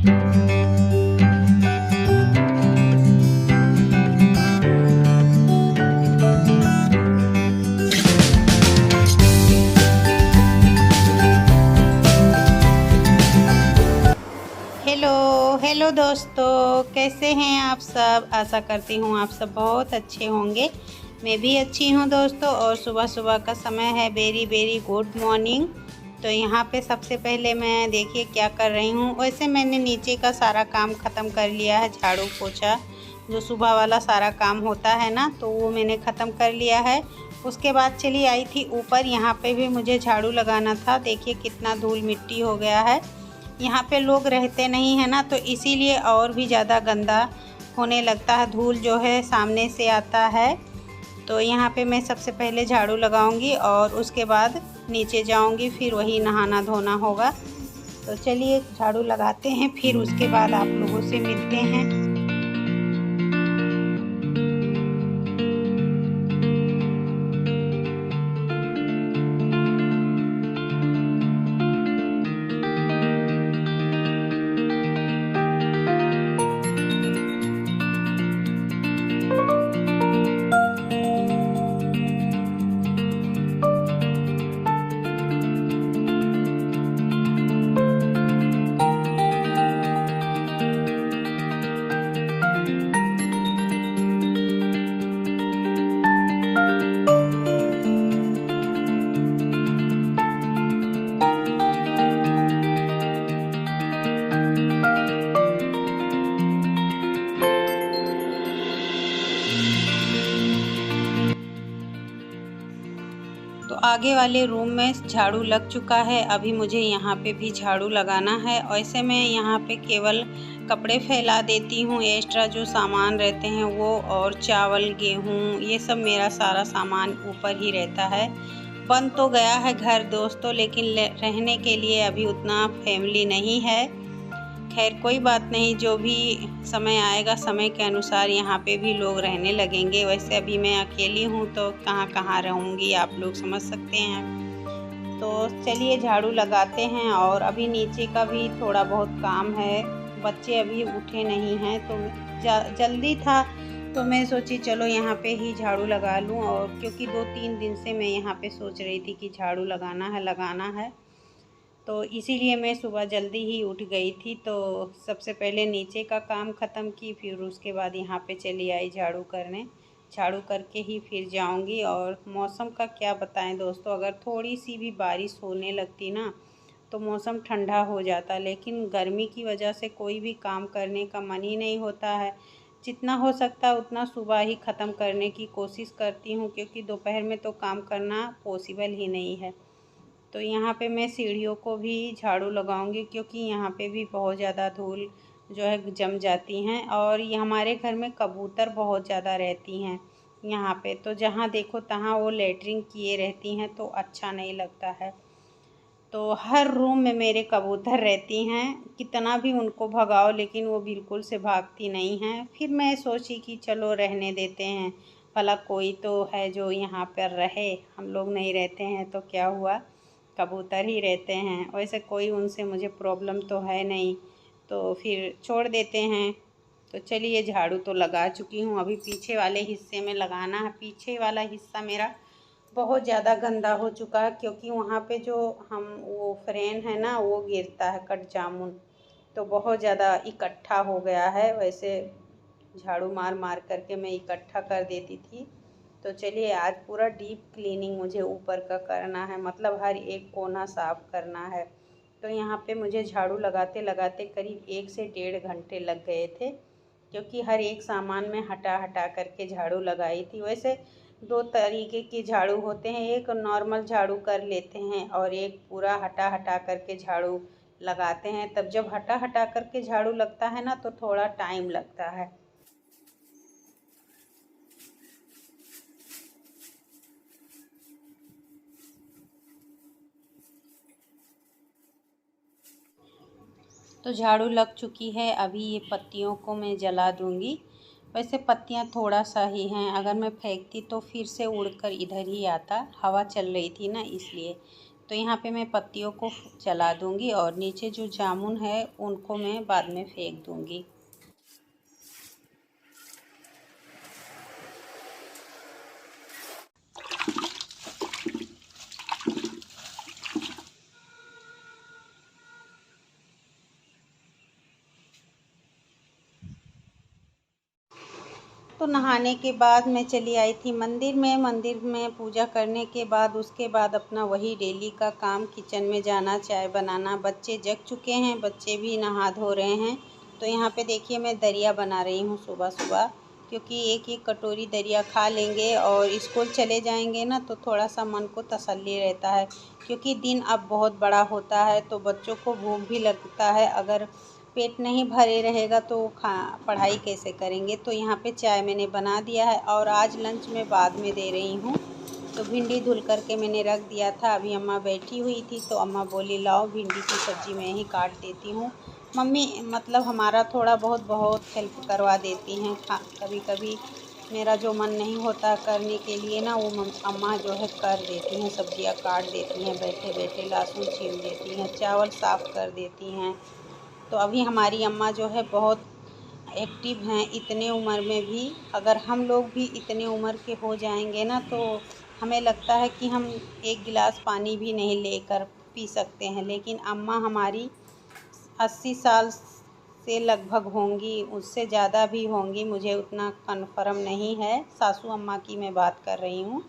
Hello hello दोस्तों, कैसे हैं आप सब। आशा करती हूँ आप सब बहुत अच्छे होंगे। मैं भी अच्छी हूँ दोस्तों। और सुबह सुबह का समय है। Very very good morning. तो यहाँ पे सबसे पहले मैं देखिए क्या कर रही हूँ। वैसे मैंने नीचे का सारा काम ख़त्म कर लिया है। झाड़ू पोछा जो सुबह वाला सारा काम होता है ना, तो वो मैंने ख़त्म कर लिया है। उसके बाद चली आई थी ऊपर। यहाँ पे भी मुझे झाड़ू लगाना था। देखिए कितना धूल मिट्टी हो गया है। यहाँ पे लोग रहते नहीं है ना, तो इसीलिए और भी ज़्यादा गंदा होने लगता है। धूल जो है सामने से आता है। तो यहाँ पे मैं सबसे पहले झाड़ू लगाऊंगी और उसके बाद नीचे जाऊंगी, फिर वही नहाना धोना होगा। तो चलिए झाड़ू लगाते हैं, फिर उसके बाद आप लोगों से मिलते हैं। तो आगे वाले रूम में झाड़ू लग चुका है। अभी मुझे यहाँ पे भी झाड़ू लगाना है। ऐसे मैं यहाँ पे केवल कपड़े फैला देती हूँ। एक्स्ट्रा जो सामान रहते हैं वो, और चावल गेहूँ ये सब मेरा सारा सामान ऊपर ही रहता है। बन तो गया है घर दोस्तों, लेकिन रहने के लिए अभी उतना फैमिली नहीं है। खैर कोई बात नहीं, जो भी समय आएगा समय के अनुसार यहाँ पे भी लोग रहने लगेंगे। वैसे अभी मैं अकेली हूँ तो कहाँ कहाँ रहूँगी, आप लोग समझ सकते हैं। तो चलिए झाड़ू लगाते हैं। और अभी नीचे का भी थोड़ा बहुत काम है। बच्चे अभी उठे नहीं हैं तो जल्दी था, तो मैं सोची चलो यहाँ पे ही झाड़ू लगा लूँ। और क्योंकि 2-3 दिन से मैं यहाँ पे सोच रही थी कि झाड़ू लगाना है, तो इसीलिए मैं सुबह जल्दी ही उठ गई थी। तो सबसे पहले नीचे का काम ख़त्म की, फिर उसके बाद यहाँ पे चली आई झाड़ू करने। झाड़ू करके ही फिर जाऊँगी। और मौसम का क्या बताएं दोस्तों, अगर थोड़ी सी भी बारिश होने लगती ना तो मौसम ठंडा हो जाता, लेकिन गर्मी की वजह से कोई भी काम करने का मन ही नहीं होता है। जितना हो सकता है उतना सुबह ही ख़त्म करने की कोशिश करती हूँ, क्योंकि दोपहर में तो काम करना पॉसिबल ही नहीं है। तो यहाँ पे मैं सीढ़ियों को भी झाड़ू लगाऊंगी, क्योंकि यहाँ पे भी बहुत ज़्यादा धूल जो है जम जाती हैं। और ये हमारे घर में कबूतर बहुत ज़्यादा रहती हैं यहाँ पे, तो जहाँ देखो तहाँ वो लेटरिंग किए रहती हैं, तो अच्छा नहीं लगता है। तो हर रूम में मेरे कबूतर रहती हैं। कितना भी उनको भगाओ लेकिन वो बिल्कुल से भागती नहीं हैं। फिर मैं सोची कि चलो रहने देते हैं, भला कोई तो है जो यहाँ पर रहे। हम लोग नहीं रहते हैं तो क्या हुआ, कबूतर ही रहते हैं। वैसे कोई उनसे मुझे प्रॉब्लम तो है नहीं, तो फिर छोड़ देते हैं। तो चलिए झाड़ू तो लगा चुकी हूँ। अभी पीछे वाले हिस्से में लगाना है। पीछे वाला हिस्सा मेरा बहुत ज़्यादा गंदा हो चुका है, क्योंकि वहाँ पे जो हम वो फ्रेम है ना वो गिरता है कट जामुन, तो बहुत ज़्यादा इकट्ठा हो गया है। वैसे झाड़ू मार मार करके मैं इकट्ठा कर देती थी। तो चलिए आज पूरा डीप क्लीनिंग मुझे ऊपर का करना है, मतलब हर एक कोना साफ़ करना है। तो यहाँ पे मुझे झाड़ू लगाते लगाते करीब 1 से 1.5 घंटे लग गए थे, क्योंकि हर एक सामान में हटा हटा करके झाड़ू लगाई थी। वैसे 2 तरीके के झाड़ू होते हैं, एक नॉर्मल झाड़ू कर लेते हैं और एक पूरा हटा हटा करके झाड़ू लगाते हैं। तब जब हटा हटा करके झाड़ू लगता है ना तो थोड़ा टाइम लगता है। तो झाड़ू लग चुकी है। अभी ये पत्तियों को मैं जला दूंगी। वैसे पत्तियाँ थोड़ा सा ही हैं, अगर मैं फेंकती तो फिर से उड़कर इधर ही आता। हवा चल रही थी ना इसलिए। तो यहाँ पे मैं पत्तियों को जला दूँगी और नीचे जो जामुन है उनको मैं बाद में फेंक दूँगी। तो नहाने के बाद मैं चली आई थी मंदिर में पूजा करने के बाद उसके बाद अपना वही डेली का काम किचन में जाना, चाय बनाना। बच्चे जग चुके हैं, बच्चे भी नहा धो रहे हैं। तो यहाँ पे देखिए मैं दरिया बना रही हूँ सुबह सुबह, क्योंकि एक एक कटोरी दरिया खा लेंगे और स्कूल चले जाएंगे ना, तो थोड़ा सा मन को तसल्ली रहता है, क्योंकि दिन अब बहुत बड़ा होता है तो बच्चों को भूख भी लगता है। अगर पेट नहीं भरे रहेगा तो पढ़ाई कैसे करेंगे। तो यहाँ पे चाय मैंने बना दिया है और आज लंच में बाद में दे रही हूँ। तो भिंडी धुल करके मैंने रख दिया था। अभी अम्मा बैठी हुई थी तो अम्मा बोली लाओ भिंडी की सब्ज़ी मैं ही काट देती हूँ। मम्मी मतलब हमारा थोड़ा बहुत हेल्प करवा देती हैं। कभी कभी मेरा जो मन नहीं होता करने के लिए ना, वो अम्मा जो है कर देती हैं, सब्जियाँ काट देती हैं, बैठे बैठे लहसुन छील देती हैं, चावल साफ़ कर देती हैं। तो अभी हमारी अम्मा जो है बहुत एक्टिव हैं इतने उम्र में भी। अगर हम लोग भी इतने उम्र के हो जाएंगे ना, तो हमें लगता है कि हम एक गिलास पानी भी नहीं लेकर पी सकते हैं, लेकिन अम्मा हमारी 80 साल से लगभग होंगी, उससे ज़्यादा भी होंगी, मुझे उतना कन्फर्म नहीं है। सासू अम्मा की मैं बात कर रही हूँ।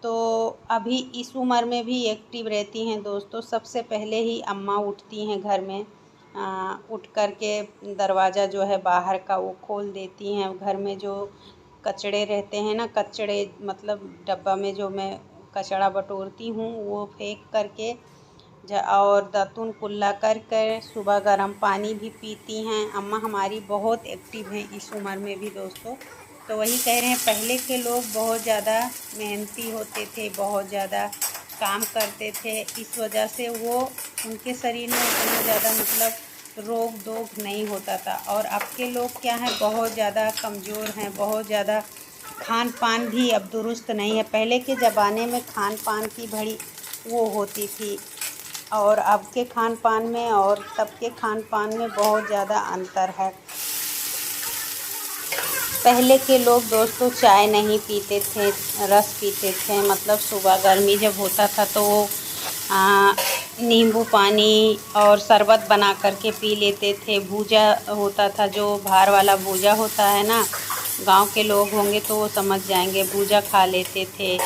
तो अभी इस उम्र में भी एक्टिव रहती हैं दोस्तों। सबसे पहले ही अम्मा उठती हैं घर में, उठ कर के दरवाज़ा जो है बाहर का वो खोल देती हैं। घर में जो कचड़े रहते हैं ना, कचड़े मतलब डब्बा में जो मैं कचड़ा बटोरती हूँ वो फेंक करके और दातुन कुल्ला कर कर सुबह गर्म पानी भी पीती हैं। अम्मा हमारी बहुत एक्टिव हैं इस उम्र में भी दोस्तों। तो वही कह रहे हैं, पहले के लोग बहुत ज़्यादा मेहनती होते थे, बहुत ज़्यादा काम करते थे, इस वजह से वो उनके शरीर में उतना ज़्यादा मतलब रोग दोग नहीं होता था। और अब के लोग क्या है, बहुत ज़्यादा कमज़ोर हैं, बहुत ज़्यादा खान पान भी अब दुरुस्त नहीं है। पहले के ज़माने में खान पान की बड़ी वो होती थी, और अब के खान पान में और तब के खान पान में बहुत ज़्यादा अंतर है। पहले के लोग दोस्तों चाय नहीं पीते थे, रस पीते थे। मतलब सुबह गर्मी जब होता था तो नींबू पानी और शरबत बना करके पी लेते थे। भूजा होता था, जो भार वाला भूजा होता है ना, गांव के लोग होंगे तो वो समझ जाएंगे, भूजा खा लेते थे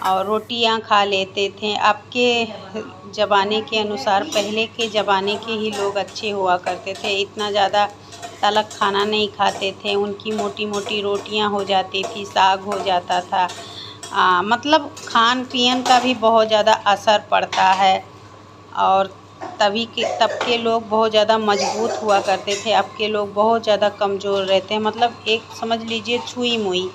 और रोटियां खा लेते थे। अब के ज़माने के अनुसार पहले के ज़माने के ही लोग अच्छे हुआ करते थे, इतना ज़्यादा तलक खाना नहीं खाते थे। उनकी मोटी मोटी रोटियां हो जाती थी, साग हो जाता था। मतलब खान पीन का भी बहुत ज़्यादा असर पड़ता है। और तब के लोग बहुत ज़्यादा मजबूत हुआ करते थे, अब के लोग बहुत ज़्यादा कमज़ोर रहते हैं। मतलब एक समझ लीजिए छुई मुई,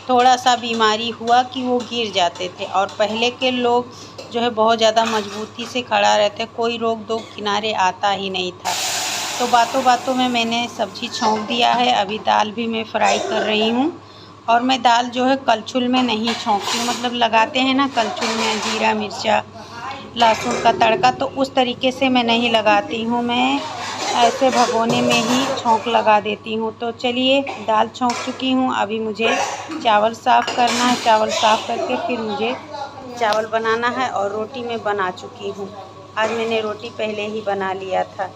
थोड़ा सा बीमारी हुआ कि वो गिर जाते थे। और पहले के लोग जो है बहुत ज़्यादा मजबूती से खड़ा रहते, कोई रोक दो किनारे आता ही नहीं था। तो बातों बातों में मैंने सब्ज़ी छौंक दिया है। अभी दाल भी मैं फ्राई कर रही हूँ। और मैं दाल जो है कलछुल में नहीं छौंकती हूँ, मतलब लगाते हैं ना कलछुल में जीरा मिर्चा लहसुन का तड़का, तो उस तरीके से मैं नहीं लगाती हूँ। मैं ऐसे भगोने में ही छौंक लगा देती हूँ। तो चलिए दाल छौंक चुकी हूँ, अभी मुझे चावल साफ़ करना है। चावल साफ़ करके फिर मुझे चावल बनाना है। और रोटी मैं बना चुकी हूँ, आज मैंने रोटी पहले ही बना लिया था।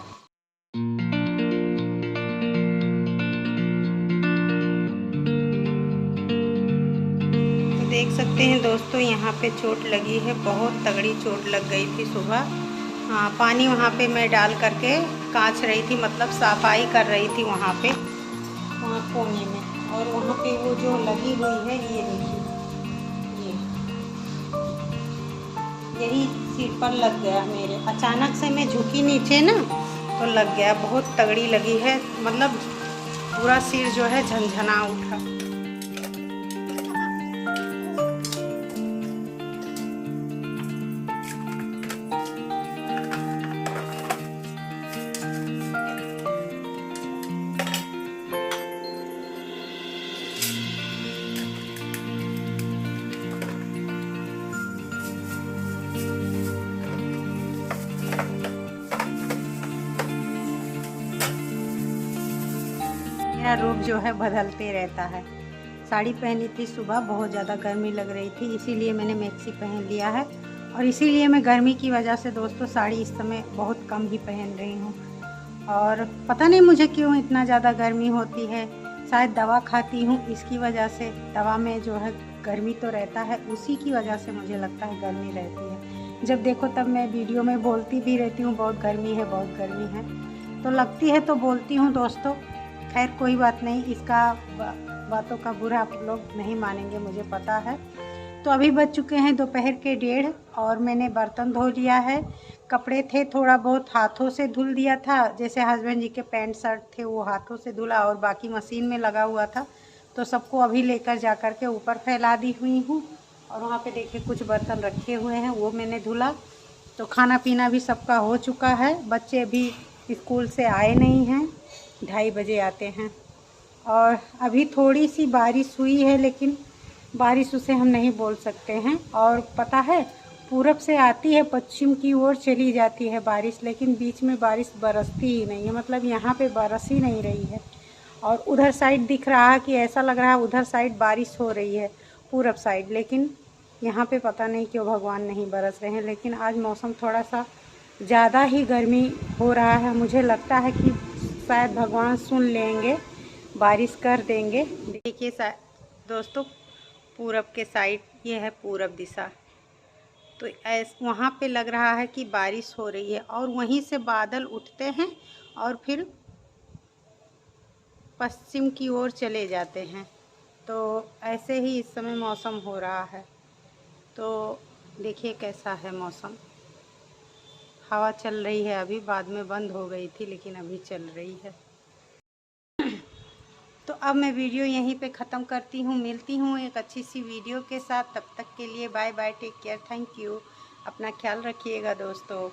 देख सकते हैं दोस्तों, यहाँ पे चोट लगी है, बहुत तगड़ी चोट लग गई थी सुबह। पानी वहाँ पे मैं डाल करके कांच रही थी, मतलब सफाई कर रही थी वहाँ पे, वहाँ कोने में। और वहाँ पे वो जो लगी हुई है, ये देखिए, यही सिर पर लग गया मेरे। अचानक से मैं झुकी नीचे ना, तो लग गया, बहुत तगड़ी लगी है। मतलब पूरा सिर जो है झनझना उठा। मेरा रूप जो है बदलते रहता है। साड़ी पहनी थी सुबह, बहुत ज़्यादा गर्मी लग रही थी, इसीलिए मैंने मैक्सी पहन लिया है। और इसीलिए मैं गर्मी की वजह से दोस्तों साड़ी इस समय बहुत कम ही पहन रही हूँ। और पता नहीं मुझे क्यों इतना ज़्यादा गर्मी होती है, शायद दवा खाती हूँ इसकी वजह से। दवा में जो है गर्मी तो रहता है, उसी की वजह से मुझे लगता है गर्मी रहती है। जब देखो तब मैं वीडियो में बोलती भी रहती हूँ बहुत गर्मी है, बहुत गर्मी है, तो लगती है तो बोलती हूँ दोस्तों। खैर कोई बात नहीं, इसका बातों का बुरा आप लोग नहीं मानेंगे, मुझे पता है। तो अभी बज चुके हैं दोपहर के 1:30 और मैंने बर्तन धो लिया है। कपड़े थे थोड़ा बहुत हाथों से धुल दिया था, जैसे हस्बैंड जी के पैंट शर्ट थे वो हाथों से धुला, और बाकी मशीन में लगा हुआ था, तो सबको अभी लेकर जा कर के ऊपर फैला दी हुई हूँ। और वहाँ पे देखिए कुछ बर्तन रखे हुए हैं, वो मैंने धुला। तो खाना पीना भी सबका हो चुका है। बच्चे अभी स्कूल से आए नहीं हैं, 2:30 बजे आते हैं। और अभी थोड़ी सी बारिश हुई है, लेकिन बारिश उसे हम नहीं बोल सकते हैं। और पता है, पूरब से आती है, पश्चिम की ओर चली जाती है बारिश, लेकिन बीच में बारिश बरसती ही नहीं है, मतलब यहाँ पे बरस ही नहीं रही है। और उधर साइड दिख रहा है कि ऐसा लग रहा है उधर साइड बारिश हो रही है, पूरब साइड, लेकिन यहाँ पे पता नहीं क्यों भगवान नहीं बरस रहे हैं। लेकिन आज मौसम थोड़ा सा ज़्यादा ही गर्मी हो रहा है, मुझे लगता है कि शायद भगवान सुन लेंगे, बारिश कर देंगे। देखिए दोस्तों, पूरब के साइड ये है पूरब दिशा, तो वहाँ पे लग रहा है कि बारिश हो रही है, और वहीं से बादल उठते हैं और फिर पश्चिम की ओर चले जाते हैं। तो ऐसे ही इस समय मौसम हो रहा है। तो देखिए कैसा है मौसम। हवा चल रही है, अभी बाद में बंद हो गई थी, लेकिन अभी चल रही है। तो अब मैं वीडियो यहीं पे ख़त्म करती हूँ, मिलती हूँ एक अच्छी सी वीडियो के साथ। तब तक के लिए bye bye, take care, thank you. अपना ख्याल रखिएगा दोस्तों।